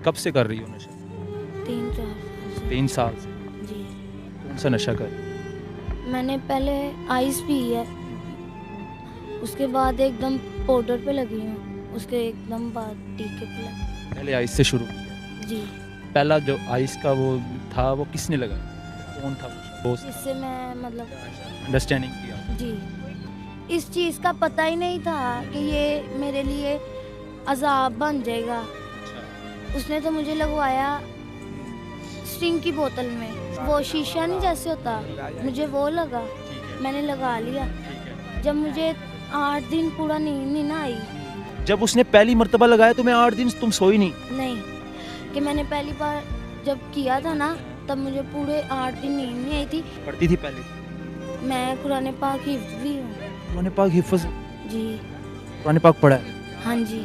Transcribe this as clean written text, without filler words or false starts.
कब से कर रही हो नशा? 3-4 साल 3 साल से। से। जी कौन सा नशा कर? मैंने पहले आइस पी है, उसके बाद एकदम पाउडर पे लगी हूँ, उसके एकदम बाद टीके पे लगी। पहले आइस से शुरू किया। जी पहला जो आइस का वो था वो किसने लगाया? कौन था वो दोस्त? इससे मैं मतलब अंडरस्टैंडिंग किया। जी इस चीज़ का पता ही नहीं था कि ये मेरे लिए अज़ाब बन जाएगा। उसने तो मुझे लगवाया स्टिंग की बोतल में, वो शीशा नहीं जैसे होता, मुझे वो लगा, मैंने लगा लिया। जब मुझे 8 दिन पूरा नींद नहीं ना आई, जब उसने पहली मर्तबा लगाया तो मैं 8 दिन तुम सोई नहीं? नहीं कि मैंने पहली बार जब किया था ना, तब मुझे पूरे 8 दिन नींद नहीं आई थी। पढ़ती थी पहले? मैं कुरान पाक हिफ्ज़ भी हूँ। कुरान पाक हिफ्ज़? जी कुरान पाक पढ़ा है? हाँ जी